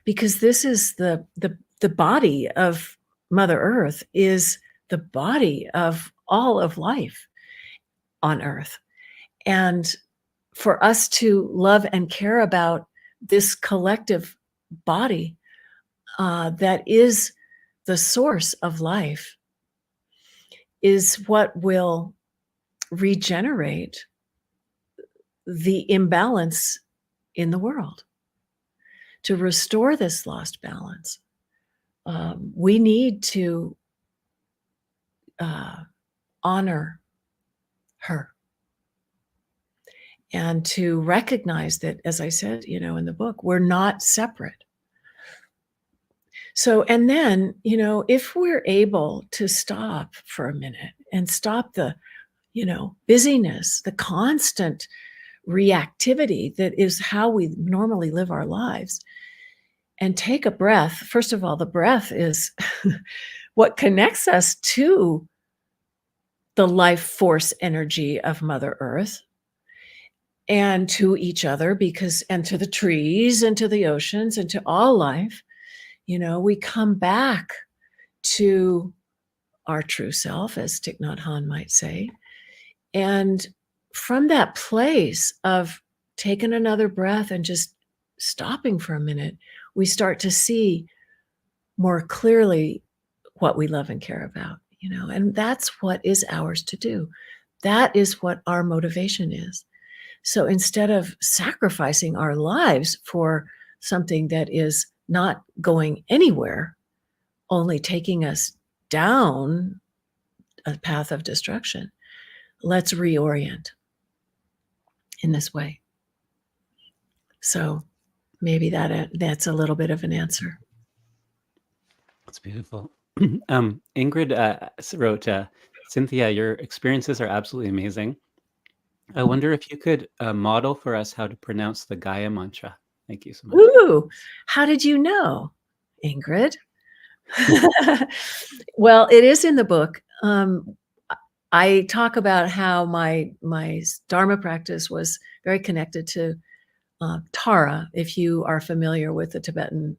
because this is the body of Mother Earth, is the body of all of life on Earth. And for us to love and care about this collective body that is the source of life is what will regenerate the imbalance in the world. To restore this lost balance, we need to honor her, and to recognize that, as I said, in the book, we're not separate. So, and then, if we're able to stop for a minute and stop the, busyness, the constant reactivity that is how we normally live our lives, and take a breath. First of all, the breath is what connects us to the life force energy of Mother Earth, and to each other, and to the trees, and to the oceans, and to all life. We come back to our true self, as Thich Nhat Hanh might say. And from that place of taking another breath and just stopping for a minute, we start to see more clearly what we love and care about, and that's what is ours to do. That is what our motivation is. So instead of sacrificing our lives for something that is not going anywhere, only taking us down a path of destruction, let's reorient in this way. So maybe that's a little bit of an answer. That's beautiful. Ingrid wrote, Cynthia, your experiences are absolutely amazing. I wonder if you could model for us how to pronounce the Gaia mantra. Thank you so much. Ooh, how did you know, Ingrid? Well, it is in the book. I talk about how my Dharma practice was very connected to Tara, if you are familiar with the Tibetan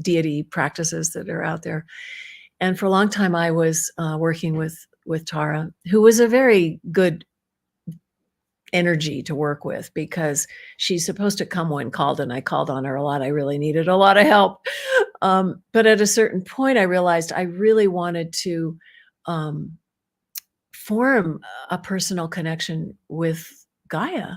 deity practices that are out there. And for a long time, I was working with Tara, who was a very good energy to work with, because she's supposed to come when called, and I called on her a lot. I really needed a lot of help. But at a certain point, I realized I really wanted to form a personal connection with Gaia,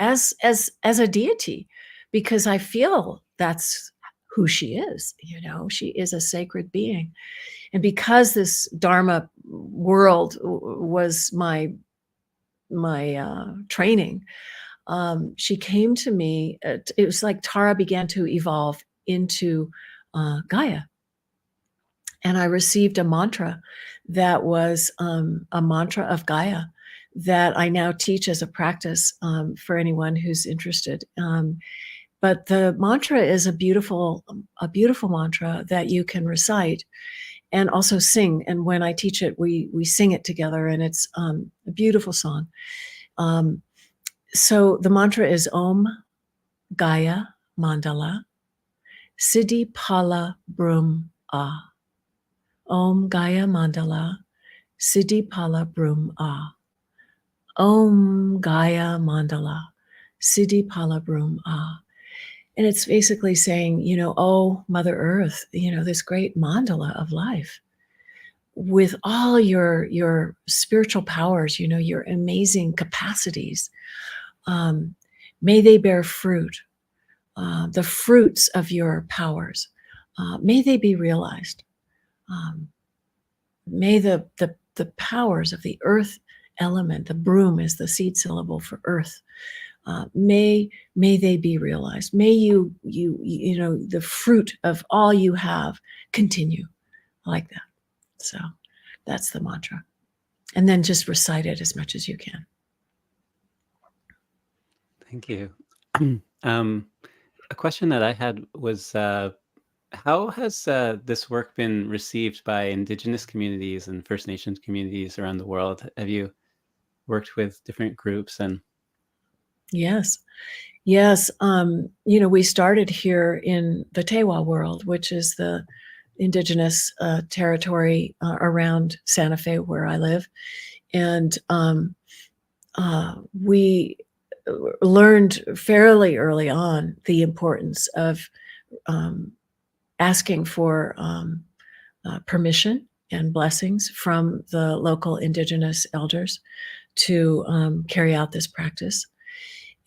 as a deity, because I feel that's who she is. She is a sacred being. And because this Dharma world was my training, she came to me. It was like Tara began to evolve into Gaia. And I received a mantra that was a mantra of Gaia that I now teach as a practice for anyone who's interested. But the mantra is a beautiful mantra that you can recite and also sing. And when I teach it, we sing it together, and it's a beautiful song. So the mantra is Om Gaia Mandala Siddhi Pala Brum Ah. Om Gaya Mandala, Siddhi Pala Brum Ah. Om Gaya Mandala, Siddhi Pala Brum Ah. And it's basically saying, oh, Mother Earth, this great mandala of life with all your spiritual powers, your amazing capacities, may they bear fruit, the fruits of your powers, may they be realized. May the powers of the earth element, the broom is the seed syllable for earth, may they be realized. May you the fruit of all you have continue like that. So that's the mantra. And then just recite it as much as you can. Thank you. A question that I had was, how has this work been received by indigenous communities and First Nations communities around the world? Have you worked with different groups? And Yes. We started here in the Tewa world, which is the indigenous territory around Santa Fe, where I live. And we learned fairly early on the importance of asking for permission and blessings from the local indigenous elders to carry out this practice.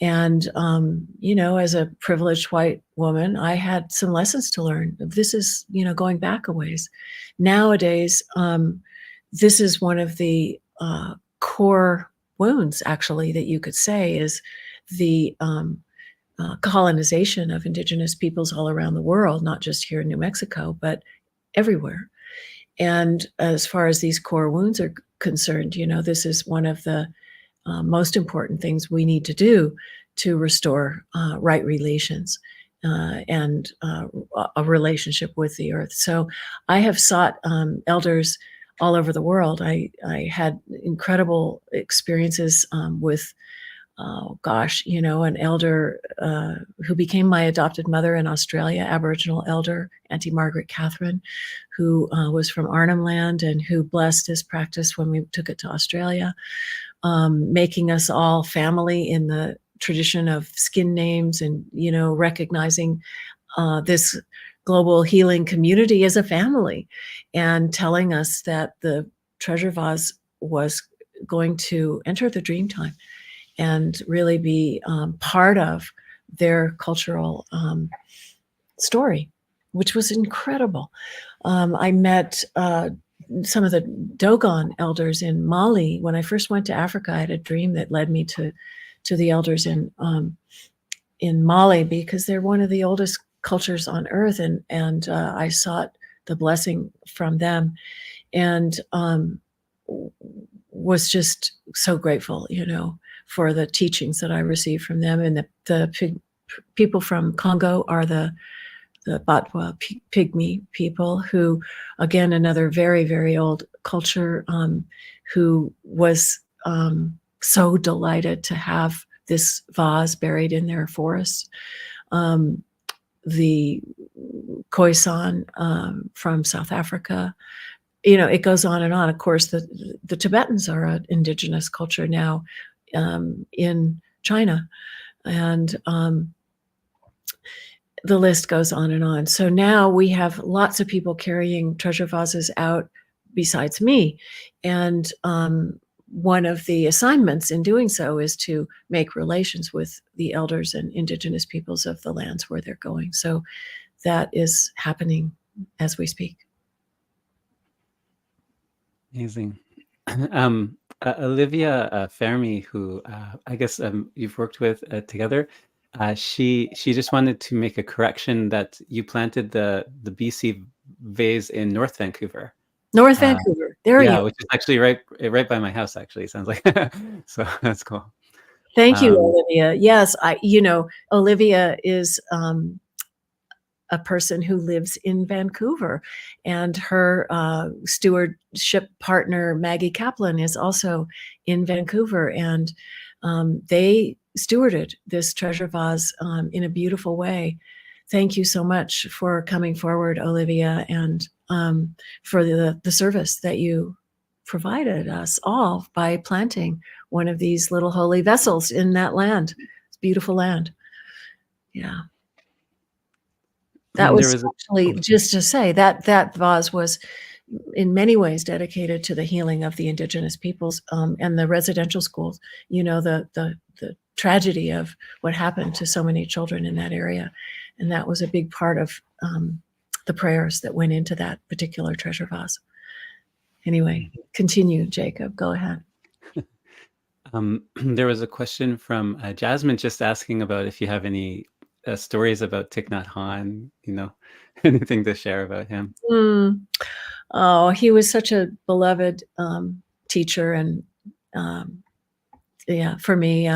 And, as a privileged white woman, I had some lessons to learn. This is, going back a ways. Nowadays, this is one of the core wounds, actually, that you could say is the colonization of indigenous peoples all around the world, not just here in New Mexico, but everywhere. And as far as these core wounds are concerned, this is one of the most important things we need to do to restore right relations and a relationship with the earth. So I have sought elders all over the world. I had incredible experiences with an elder who became my adopted mother in Australia, Aboriginal elder, Auntie Margaret Catherine, who was from Arnhem Land and who blessed this practice when we took it to Australia, making us all family in the tradition of skin names and, recognizing this global healing community as a family and telling us that the treasure vase was going to enter the dream time and really be part of their cultural story, which was incredible. I met some of the Dogon elders in Mali. When I first went to Africa, I had a dream that led me to the elders in Mali, because they're one of the oldest cultures on earth, and I sought the blessing from them, and was just so grateful, for the teachings that I received from them. And the people from Congo are the Batwa Pygmy people, who, again, another very, very old culture, who was so delighted to have this vase buried in their forests. The Khoisan from South Africa, it goes on and on. Of course, the Tibetans are an indigenous culture now in China, and the list goes on and on. So now we have lots of people carrying treasure vases out besides me. And one of the assignments in doing so is to make relations with the elders and indigenous peoples of the lands where they're going. So that is happening as we speak. amazing. Olivia Fermi, who I guess you've worked with together, she just wanted to make a correction that you planted the BC vase in North Vancouver. North Vancouver. There you go. Which is actually right by my house, actually, sounds like. So that's cool. Thank you, Olivia. Yes, Olivia is a person who lives in Vancouver, and her stewardship partner, Maggie Kaplan, is also in Vancouver, and they stewarded this treasure vase in a beautiful way thank you so much for coming forward, Olivia, and for the service that you provided us all by planting one of these little holy vessels in that land. It's beautiful land. Yeah. That There was was actually, just to say, that vase was in many ways dedicated to the healing of the indigenous peoples, and the residential schools. You know, the tragedy of what happened to so many children in that area, and that was a big part of the prayers that went into that particular treasure vase. Anyway, continue, Jacob. Go ahead. There was a question from Jasmine just asking about if you have any stories about Thich Nhat Hanh, you know, anything to share about him. Oh, he was such a beloved teacher, and yeah, for me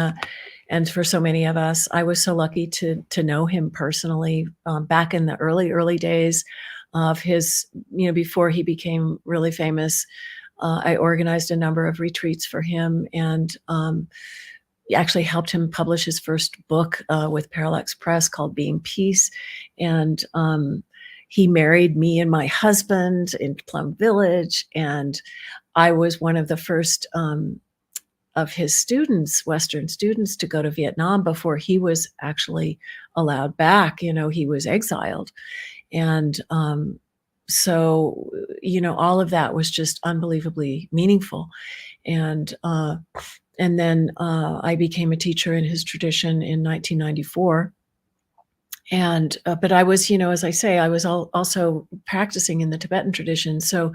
and for so many of us. I was so lucky to know him personally back in the early days of his, you know, before he became really famous. I organized a number of retreats for him, and actually helped him publish his first book with Parallax Press called Being Peace. And he married me and my husband in Plum Village, and I was one of the first of his students, Western students, to go to Vietnam before he was actually allowed back. You know, he was exiled. And so, you know, all of that was just unbelievably meaningful. And then I became a teacher in his tradition in 1994. And but I was, you know, as I say, I was also practicing in the Tibetan tradition. So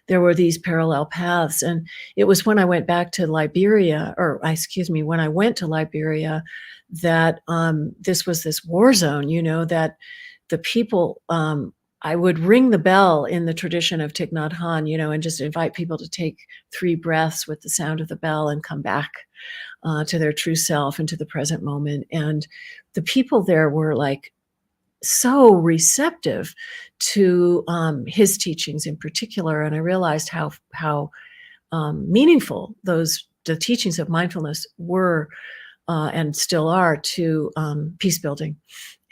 there were these parallel paths. And it was when I went back to Liberia, when I went to Liberia, that this was this war zone, you know, that the people, I would ring the bell in the tradition of Thich Nhat Hanh, you know, and just invite people to take 3 breaths with the sound of the bell and come back to their true self and to the present moment. And the people there were like so receptive to his teachings in particular. And I realized how meaningful the teachings of mindfulness were and still are to peace building.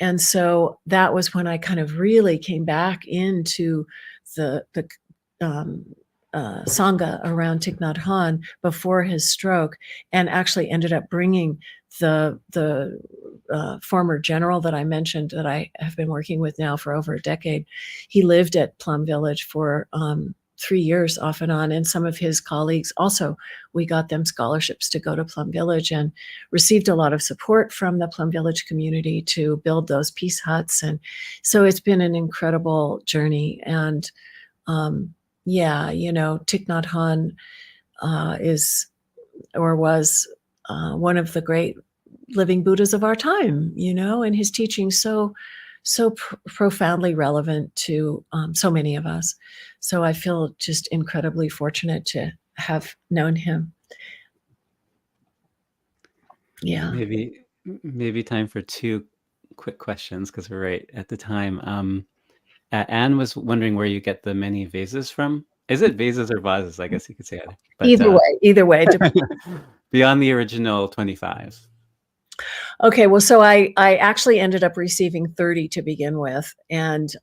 And so that was when I kind of really came back into the Sangha around Thich Nhat Hanh before his stroke, and actually ended up bringing the former general that I mentioned, that I have been working with now for over a decade. He lived at Plum Village for 3 years off and on, and some of his colleagues also, we got them scholarships to go to Plum Village, and received a lot of support from the Plum Village community to build those peace huts. And so it's been an incredible journey. And yeah, you know, Thich Nhat Hanh was one of the great living Buddhas of our time, you know, and his teachings so profoundly relevant to so many of us. So I feel just incredibly fortunate to have known him. Yeah. Maybe time for 2 quick questions, because we're right at the time. Anne was wondering where you get the many vases from. Is it vases or vases? I guess you could say either. But, either way. beyond the original 25. Okay, well, so I actually ended up receiving 30 to begin with. And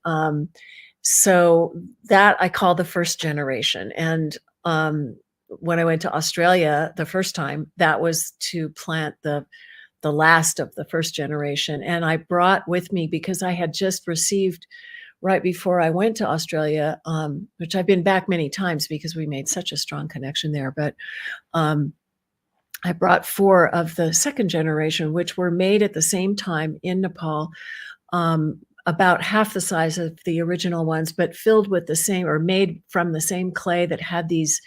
so that I call the first generation. And when I went to Australia the first time, that was to plant the last of the first generation. And I brought with me, because I had just received right before I went to Australia, which I've been back many times because we made such a strong connection there. But I brought 4 of the second generation, which were made at the same time in Nepal, about half the size of the original ones, but filled with the same, or made from the same clay that had these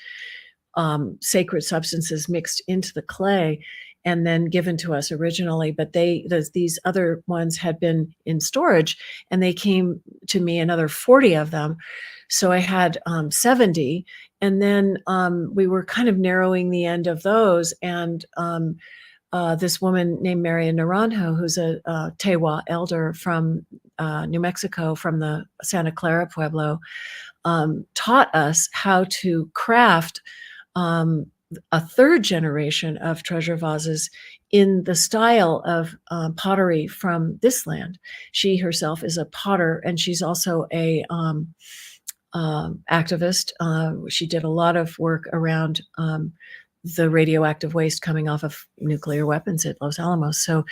sacred substances mixed into the clay and then given to us originally. But these other ones had been in storage, and they came to me, another 40 of them. So I had 70. And then we were kind of narrowing the end of those. And this woman named Marian Naranjo, who's a Tewa elder from New Mexico, from the Santa Clara Pueblo, taught us how to craft a third generation of treasure vases in the style of pottery from this land. She herself is a potter, and she's also a activist. She did a lot of work around the radioactive waste coming off of nuclear weapons at Los Alamos. So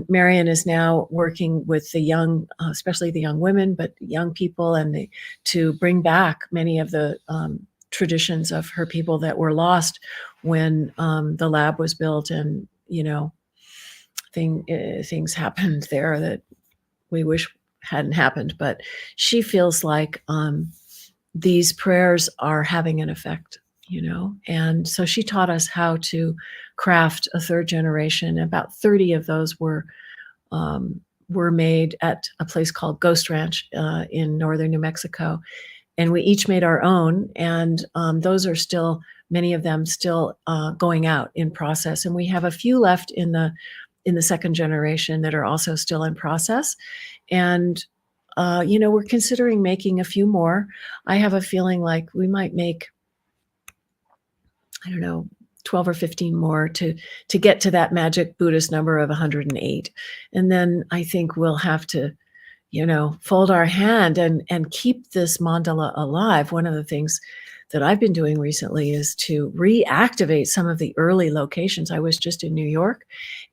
Marian is now working with the young, especially the young women, but young people, and to bring back many of the traditions of her people that were lost when the lab was built, and things happened there that we wish hadn't happened. But she feels like these prayers are having an effect, and so she taught us how to craft a third generation. About 30 of those were made at a place called Ghost Ranch in northern New Mexico, and we each made our own. And those are still, many of them still going out in process, and we have a few left in the second generation that are also still in process. And we're considering making a few more. I have a feeling like we might make, I don't know, 12 or 15 more to get to that magic Buddhist number of 108. And then I think we'll have to, fold our hand and keep this mandala alive. One of the things that I've been doing recently is to reactivate some of the early locations. I was just in New York,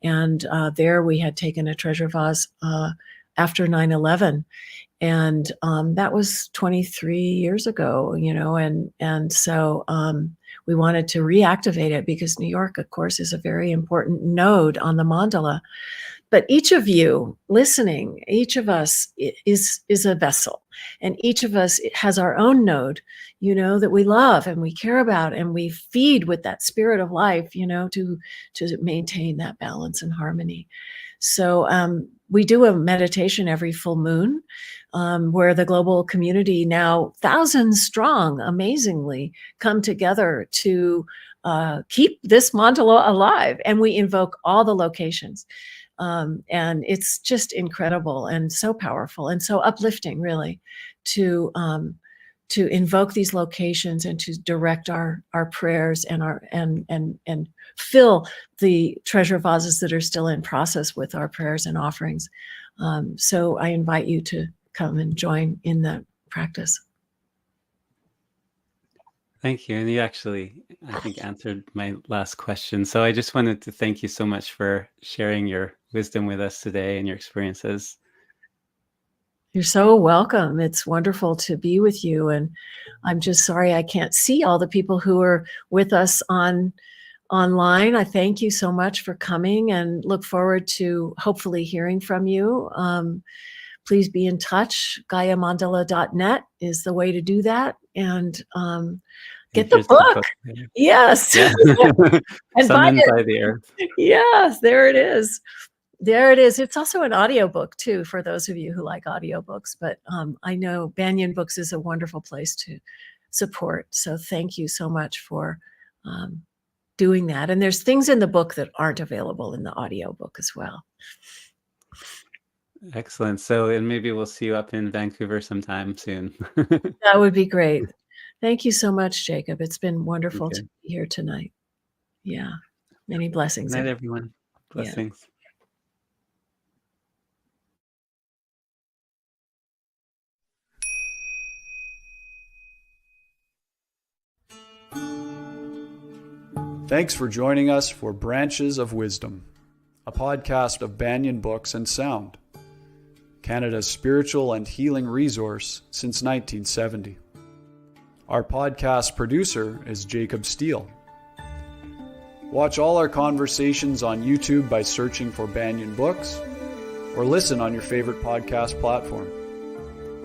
and there we had taken a treasure vase after 9/11. And that was 23 years ago, and so we wanted to reactivate it because New York, of course, is a very important node on the mandala. But each of you listening, each of us is a vessel, and each of us has our own node, that we love and we care about, and we feed with that spirit of life, to maintain that balance and harmony. So we do a meditation every full moon, where the global community, now thousands strong, amazingly, come together to keep this mandala alive. And we invoke all the locations. And it's just incredible and so powerful and so uplifting, really, to invoke these locations and to direct our prayers and fill the treasure vases that are still in process with our prayers and offerings. So I invite you to come and join in that practice. Thank you. And you actually, I think, answered my last question. So I just wanted to thank you so much for sharing your wisdom with us today and your experiences. You're so welcome. It's wonderful to be with you. And I'm just sorry I can't see all the people who are with us online. I thank you so much for coming and look forward to hopefully hearing from you. Please be in touch. GaiaMandala.net is the way to do that. And get the book. Yes. Yeah. And Summoned by the Earth. Yes, there it is. There it is. It's also an audiobook too, for those of you who like audiobooks. But I know Banyan Books is a wonderful place to support. So thank you so much for doing that. And there's things in the book that aren't available in the audiobook as well. Excellent. So, and maybe we'll see you up in Vancouver sometime soon. That would be great. Thank you so much, Jacob. It's been wonderful to be here tonight. Yeah. Many blessings. Good night, everyone. Blessings. Thanks for joining us for Branches of Wisdom, a podcast of Banyan Books and Sound, Canada's spiritual and healing resource since 1970. Our podcast producer is Jacob Steele. Watch all our conversations on YouTube by searching for Banyan Books, or listen on your favorite podcast platform.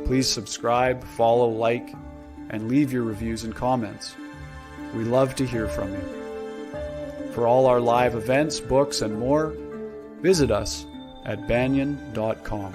Please subscribe, follow, like, and leave your reviews and comments. We love to hear from you. For all our live events, books, and more, visit us at banyan.com.